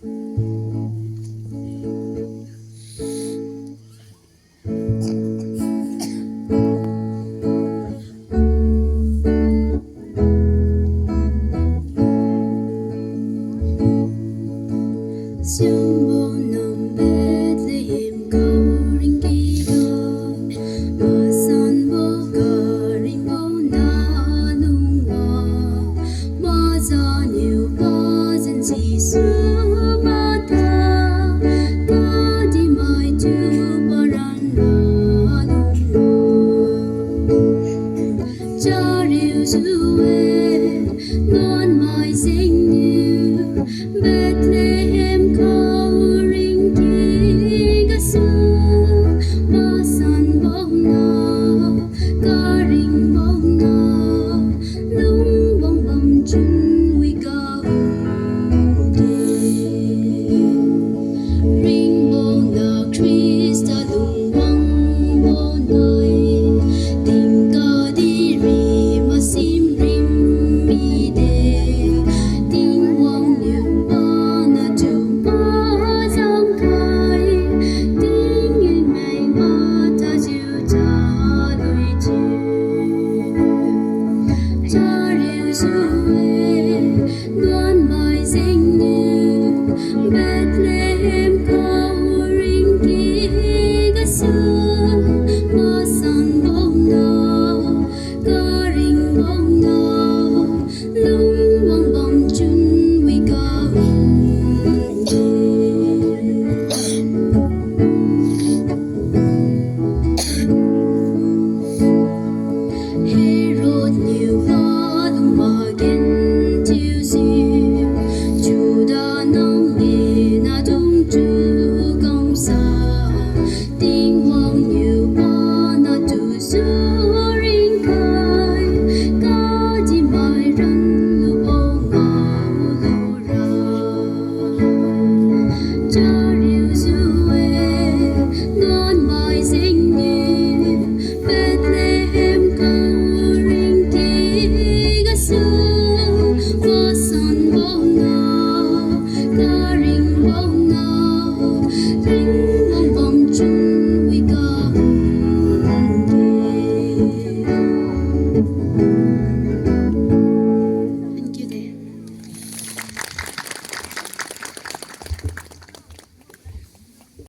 Sương mù nồng Bethlehem cầu rình kỳ đô, mưa son vô cờ rình vô na nung ngò, mưa gió nhiều bó dân chỉ xưa mà ta, ta đi mãi chưa bó ran na nung ngò, cho rìu du ngon mỏi xinh như Bethlehem.